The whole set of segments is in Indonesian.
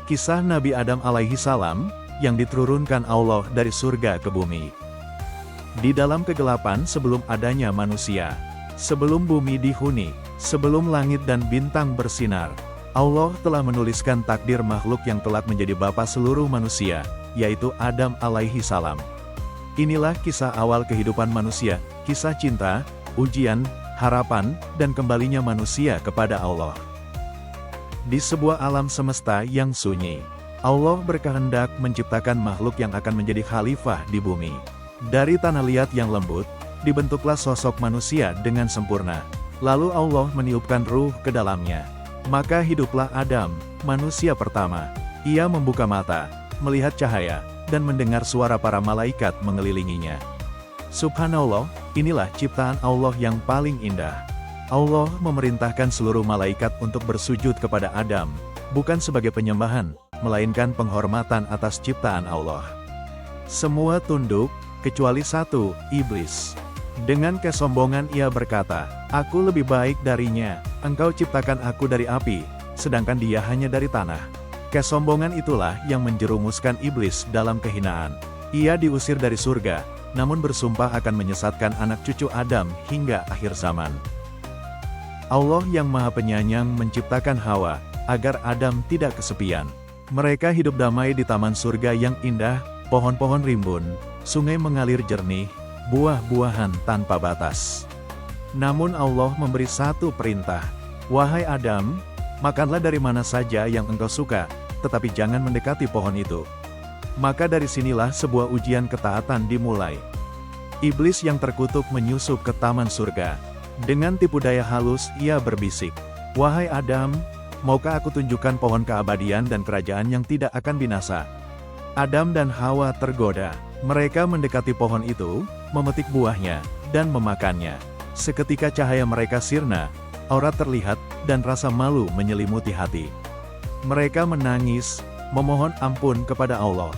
Kisah Nabi Adam alaihi salam, yang diturunkan Allah dari surga ke bumi. Di dalam kegelapan sebelum adanya manusia, sebelum bumi dihuni, sebelum langit dan bintang bersinar, Allah telah menuliskan takdir makhluk yang kelak menjadi bapa seluruh manusia, yaitu Adam alaihi salam. Inilah kisah awal kehidupan manusia, kisah cinta, ujian, harapan, dan kembalinya manusia kepada Allah. Di sebuah alam semesta yang sunyi, Allah berkehendak menciptakan makhluk yang akan menjadi khalifah di bumi. Dari tanah liat yang lembut, dibentuklah sosok manusia dengan sempurna. Lalu Allah meniupkan ruh ke dalamnya. Maka hiduplah Adam, manusia pertama. Ia membuka mata, melihat cahaya, dan mendengar suara para malaikat mengelilinginya. Subhanallah, inilah ciptaan Allah yang paling indah. Allah memerintahkan seluruh malaikat untuk bersujud kepada Adam, bukan sebagai penyembahan, melainkan penghormatan atas ciptaan Allah. Semua tunduk, kecuali satu, iblis. Dengan kesombongan ia berkata, "Aku lebih baik darinya, engkau ciptakan aku dari api, sedangkan dia hanya dari tanah." Kesombongan itulah yang menjerumuskan iblis dalam kehinaan. Ia diusir dari surga, namun bersumpah akan menyesatkan anak cucu Adam hingga akhir zaman. Allah yang Maha Penyayang menciptakan Hawa, agar Adam tidak kesepian. Mereka hidup damai di taman surga yang indah, pohon-pohon rimbun, sungai mengalir jernih, buah-buahan tanpa batas. Namun Allah memberi satu perintah, "Wahai Adam, makanlah dari mana saja yang engkau suka, tetapi jangan mendekati pohon itu." Maka dari sinilah sebuah ujian ketaatan dimulai. Iblis yang terkutuk menyusup ke taman surga. Dengan tipu daya halus ia berbisik, "Wahai Adam, maukah aku tunjukkan pohon keabadian dan kerajaan yang tidak akan binasa?" Adam dan Hawa tergoda. Mereka mendekati pohon itu, memetik buahnya, dan memakannya. Seketika cahaya mereka sirna, aurat terlihat, dan rasa malu menyelimuti hati. Mereka menangis, memohon ampun kepada Allah.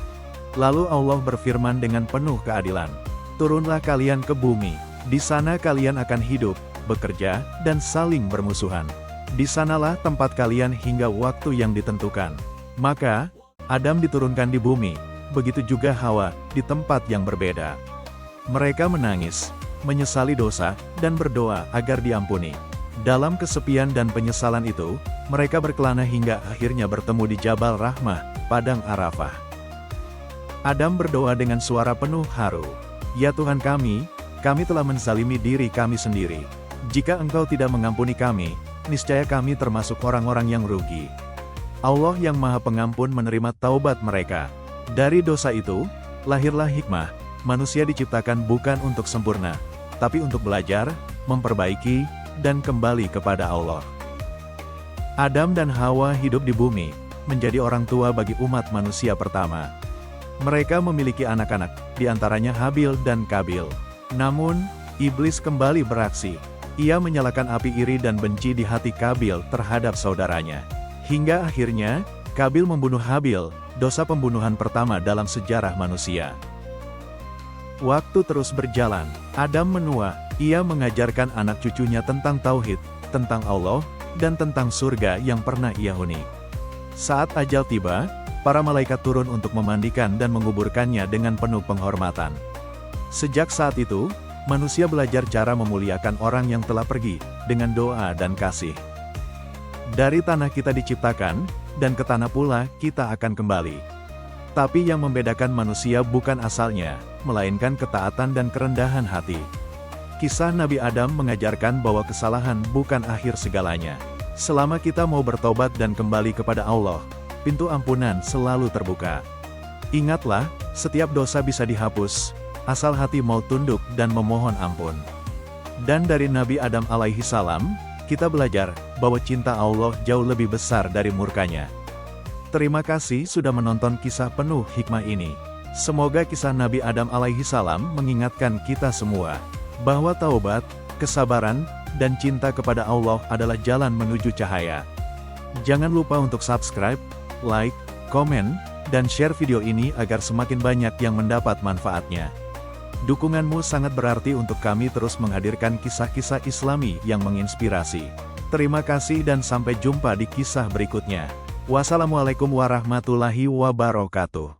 Lalu Allah berfirman dengan penuh keadilan, "Turunlah kalian ke bumi. Di sana kalian akan hidup, bekerja, dan saling bermusuhan. Di sanalah tempat kalian hingga waktu yang ditentukan." Maka, Adam diturunkan di bumi, begitu juga Hawa, di tempat yang berbeda. Mereka menangis, menyesali dosa, dan berdoa agar diampuni. Dalam kesepian dan penyesalan itu, mereka berkelana hingga akhirnya bertemu di Jabal Rahmah, Padang Arafah. Adam berdoa dengan suara penuh haru, "Ya Tuhan kami telah menzalimi diri kami sendiri. Jika Engkau tidak mengampuni kami, niscaya kami termasuk orang-orang yang rugi." Allah yang Maha Pengampun menerima taubat mereka. Dari dosa itu, lahirlah hikmah. Manusia diciptakan bukan untuk sempurna, tapi untuk belajar, memperbaiki, dan kembali kepada Allah. Adam dan Hawa hidup di bumi, menjadi orang tua bagi umat manusia pertama. Mereka memiliki anak-anak, di antaranya Habil dan Kabil. Namun, iblis kembali beraksi. Ia menyalakan api iri dan benci di hati Kabil terhadap saudaranya. Hingga akhirnya, Kabil membunuh Habil, dosa pembunuhan pertama dalam sejarah manusia. Waktu terus berjalan, Adam menua, ia mengajarkan anak cucunya tentang tauhid, tentang Allah, dan tentang surga yang pernah ia huni. Saat ajal tiba, para malaikat turun untuk memandikan dan menguburkannya dengan penuh penghormatan. Sejak saat itu, manusia belajar cara memuliakan orang yang telah pergi, dengan doa dan kasih. Dari tanah kita diciptakan, dan ke tanah pula kita akan kembali. Tapi yang membedakan manusia bukan asalnya, melainkan ketaatan dan kerendahan hati. Kisah Nabi Adam mengajarkan bahwa kesalahan bukan akhir segalanya. Selama kita mau bertobat dan kembali kepada Allah, pintu ampunan selalu terbuka. Ingatlah, setiap dosa bisa dihapus, asal hati mau tunduk dan memohon ampun. Dan dari Nabi Adam alaihi salam, kita belajar bahwa cinta Allah jauh lebih besar dari murkanya. Terima kasih sudah menonton kisah penuh hikmah ini. Semoga kisah Nabi Adam alaihi salam mengingatkan kita semua bahwa taubat, kesabaran, dan cinta kepada Allah adalah jalan menuju cahaya. Jangan lupa untuk subscribe, like, komen, dan share video ini agar semakin banyak yang mendapat manfaatnya. Dukunganmu sangat berarti untuk kami terus menghadirkan kisah-kisah Islami yang menginspirasi. Terima kasih dan sampai jumpa di kisah berikutnya. Wassalamualaikum warahmatullahi wabarakatuh.